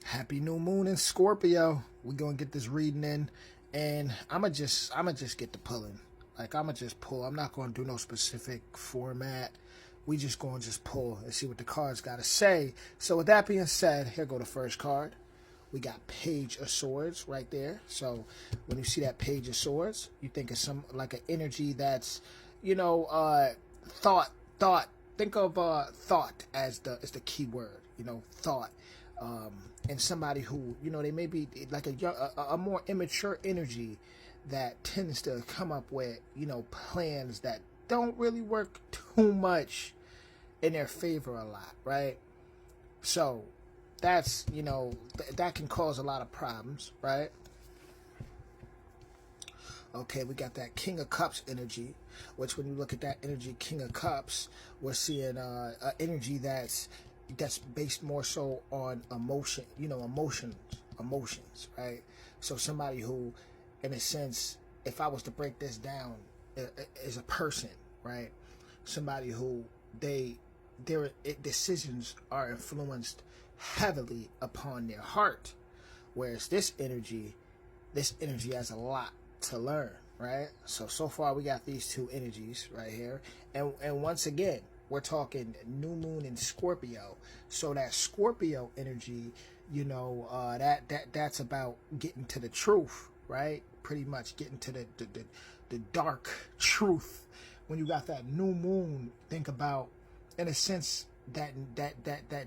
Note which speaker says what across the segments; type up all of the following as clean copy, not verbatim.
Speaker 1: Happy new moon in Scorpio. We're gonna get this reading in, and I'ma just get the pulling. Like I'ma just pull. I'm not gonna do no specific format. We just gonna just pull and see what the cards gotta say. So with that being said, here go the first card. We got Page of Swords right there. So when you see that Page of Swords, you think of some like an energy that's, thought. Think of thought as the key word. Thought. And somebody who they may be like a more immature energy that tends to come up with plans that don't really work too much in their favor a lot, right? So that's that can cause a lot of problems, right? Okay, we got that King of Cups energy, which when you look at that energy, King of Cups, we're seeing an energy that's based more so on emotion, emotions, right? So somebody who, in a sense, if I was to break this down, is a person, right? Somebody who their decisions are influenced heavily upon their heart, whereas this energy has a lot to learn, right? So far we got these two energies right here, and once again we're talking new moon in Scorpio. So that Scorpio energy, that's about getting to the truth, right? Pretty much getting to the dark truth. When you got that new moon, think about, in a sense, that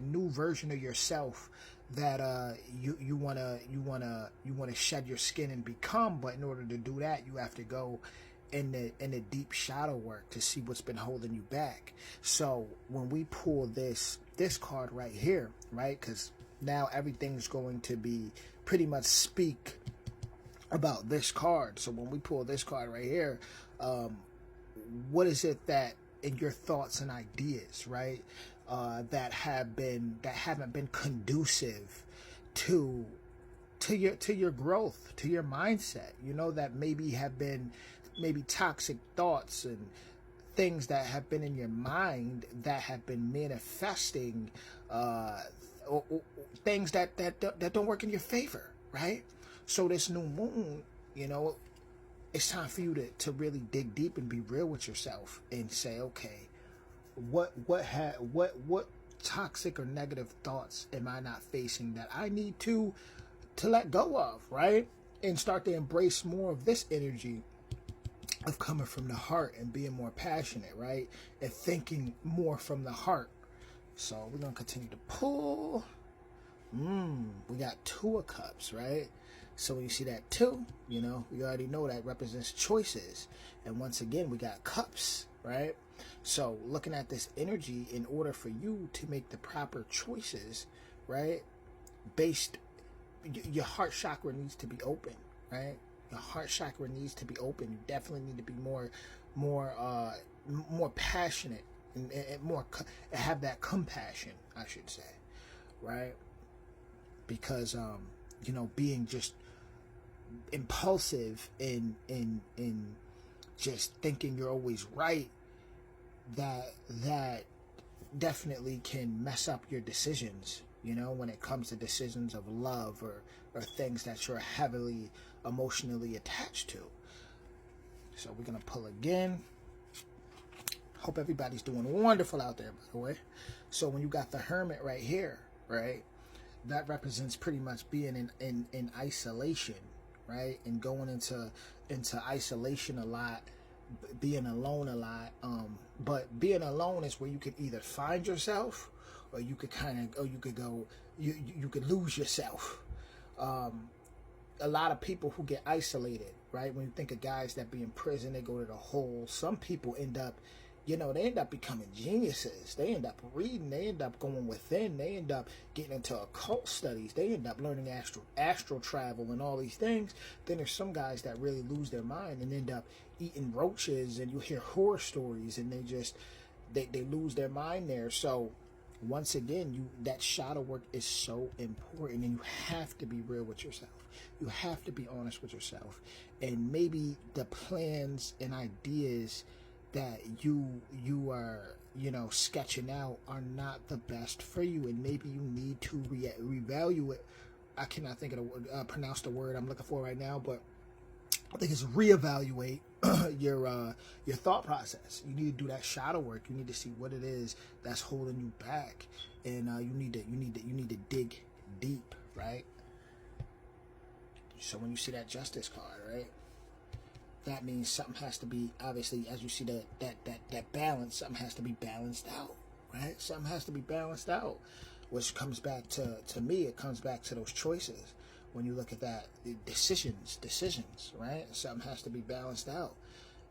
Speaker 1: new version of yourself that you wanna shed your skin and become. But in order to do that, you have to go in the deep shadow work to see what's been holding you back. So when we pull this card right here, right, because now everything's going to be pretty much speak about this card. So when we pull this card right here, what is it that in your thoughts and ideas, right, that haven't been conducive to your growth, to your mindset, that maybe have been toxic thoughts and things that have been in your mind that have been manifesting or things that don't work in your favor, right? So this new moon, it's time for you to really dig deep and be real with yourself and say, okay, what toxic or negative thoughts am I not facing that I need to let go of, right? And start to embrace more of this energy of coming from the heart and being more passionate, right? And thinking more from the heart. So we're gonna continue to pull. We got Two of Cups, right? So when you see that two, we already know that represents choices. And once again, we got cups, right? So looking at this energy, in order for you to make the proper choices, right? Your heart chakra needs to be open, right? Your heart chakra needs to be open. You definitely need to be more passionate and more have that compassion, I should say, right? Because being just impulsive in just thinking you're always right, that definitely can mess up your decisions, when it comes to decisions of love or things that you're heavily emotionally attached to. So we're gonna pull again. Hope everybody's doing wonderful out there, by the way. So when you got the Hermit right here, right, that represents pretty much being in isolation, right, and going into isolation a lot, being alone a lot. But being alone is where you could either find yourself, or you could you could lose yourself. A lot of people who get isolated, right? When you think of guys that be in prison, they go to the hole. Some people end up, they end up becoming geniuses. They end up reading. They end up going within. They end up getting into occult studies. They end up learning astral travel and all these things. Then there's some guys that really lose their mind and end up eating roaches, and you hear horror stories, and they lose their mind there. So once again, that shadow work is so important, and you have to be real with yourself. You have to be honest with yourself, and maybe the plans and ideas that you are you know, sketching out are not the best for you, and maybe you need to reevaluate. I cannot think of pronounce the word I'm looking for right now, but I think it's reevaluate your thought process. You need to do that shadow work. You need to see what it is that's holding you back, and you need to dig deep, right? So when you see that Justice card, right, that means something has to be, obviously, as you see that balance, something has to be balanced out, right? Something has to be balanced out, which comes back to me. It comes back to those choices. When you look at that, decisions, right? Something has to be balanced out,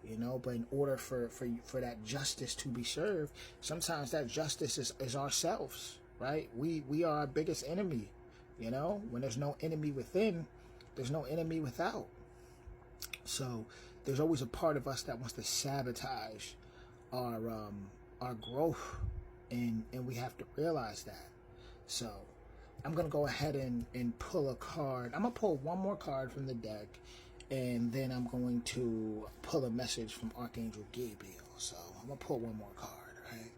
Speaker 1: you know. But in order for that justice to be served, sometimes that justice is ourselves, right? We are our biggest enemy, you know. When there's no enemy within, there's no enemy without. So there's always a part of us that wants to sabotage our growth, and we have to realize that. So I'm going to go ahead and pull a card. I'm going to pull one more card from the deck, and then I'm going to pull a message from Archangel Gabriel. So I'm going to pull one more card, right?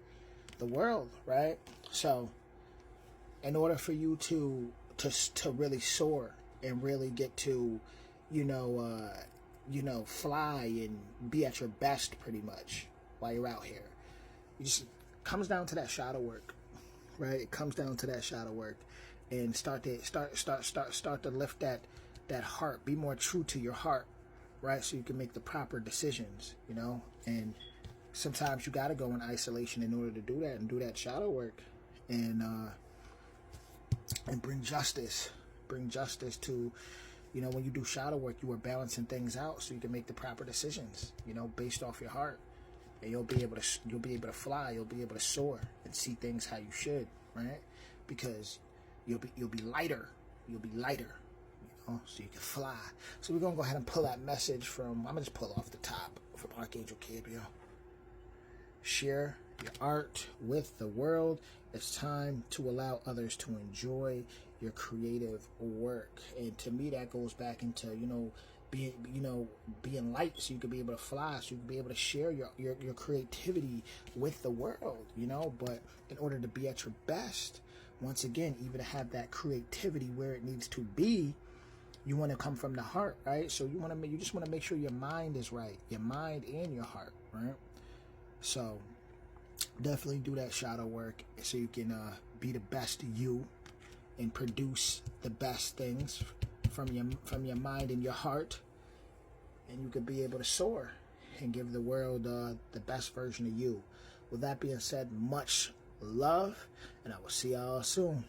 Speaker 1: The World, right? So in order for you to really soar and really get to, fly and be at your best pretty much while you're out here, it just comes down to that shadow work, right? It comes down to that shadow work, and start to lift that heart. Be more true to your heart, right? So you can make the proper decisions, you know. And sometimes you got to go in isolation in order to do that, and do that shadow work, and bring justice to, you know, when you do shadow work, you are balancing things out so you can make the proper decisions, you know, based off your heart, and you'll be able to fly, you'll be able to soar and see things how you should, right? Because you'll be lighter, you know, so you can fly. So we're gonna go ahead and pull that message from, I'm gonna just pull off the top from Archangel Gabriel. Share your art with the world. It's time to allow others to enjoy your creative work. And to me, that goes back into, being light, so you can be able to fly, so you can be able to share your creativity with the world, you know. But in order to be at your best, once again, even to have that creativity where it needs to be, you want to come from the heart, right? So you just want to make sure your mind is right, your mind and your heart, right? So definitely do that shadow work so you can be the best you and produce the best things from your mind and your heart, and you can be able to soar and give the world the best version of you. With that being said, much love, and I will see y'all soon.